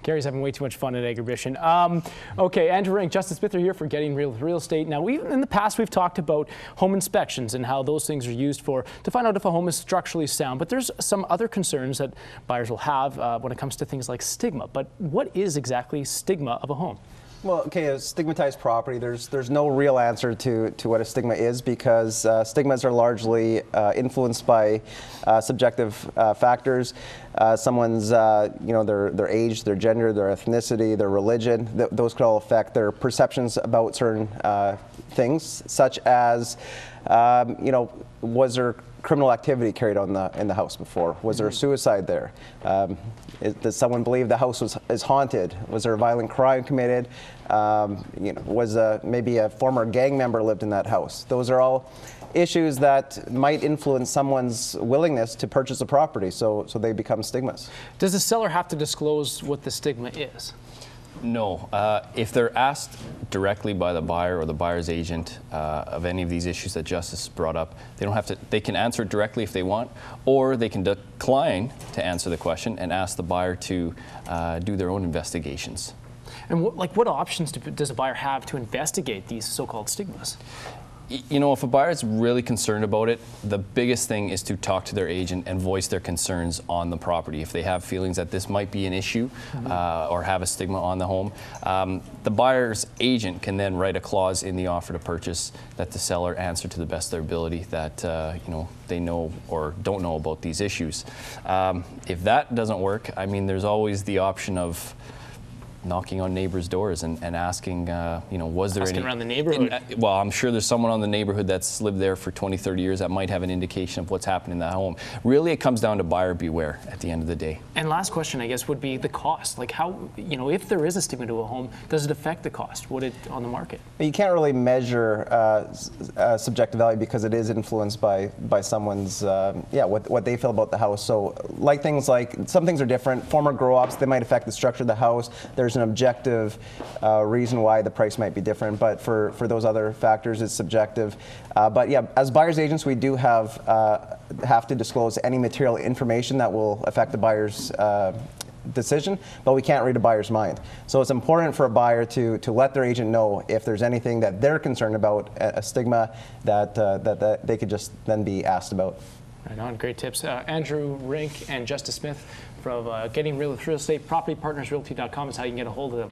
Gary's having way too much fun at Agribition. Okay, Andrew Rink, Justus Smith are here for Getting Real with Real Estate. Now, in the past, we've talked about home inspections and how those things are used to find out if a home is structurally sound. But there's some other concerns that buyers will have when it comes to things like stigma. But what is exactly stigma of a home? Well, okay, a stigmatized property, there's no real answer to what a stigma is, because stigmas are largely influenced by subjective factors. Someone's, their age, their gender, their ethnicity, their religion, those could all affect their perceptions about certain things, such as, was there criminal activity carried on in the house before? Was there a suicide there? Does someone believe the house is haunted? Was there a violent crime committed? Was maybe a former gang member lived in that house? Those are all issues that might influence someone's willingness to purchase a property, so they become stigmas. Does the seller have to disclose what the stigma is? No. If they're asked directly by the buyer or the buyer's agent of any of these issues that Justus brought up, they don't have to. They can answer it directly if they want, or they can decline to answer the question and ask the buyer to do their own investigations. And what options does a buyer have to investigate these so-called stigmas? If a buyer is really concerned about it, the biggest thing is to talk to their agent and voice their concerns on the property. If they have feelings that this might be an issue or have a stigma on the home, the buyer's agent can then write a clause in the offer to purchase that the seller answer to the best of their ability that they know or don't know about these issues. If that doesn't work, I mean, there's always the option of knocking on neighbors' doors and asking, was there asking any... around the neighborhood? Well, I'm sure there's someone on the neighborhood that's lived there for 20, 30 years that might have an indication of what's happening in that home. Really, it comes down to buyer beware at the end of the day. And last question, I guess, would be the cost. Like how, if there is a stigma to a home, does it affect the cost? Would it on the market? You can't really measure subjective value because it is influenced by someone's, what they feel about the house. So some things are different. Former grow-ups, they might affect the structure of the house. There's an objective reason why the price might be different, but for those other factors, it's subjective. But yeah, as buyer's agents, we do have to disclose any material information that will affect the buyer's decision, but we can't read a buyer's mind. So it's important for a buyer to let their agent know if there's anything that they're concerned about, a stigma that they could just then be asked about. Right on, great tips. Andrew Rink and Justus Smith from Getting Real with Real Estate. PropertyPartnersRealty.com is how you can get a hold of them.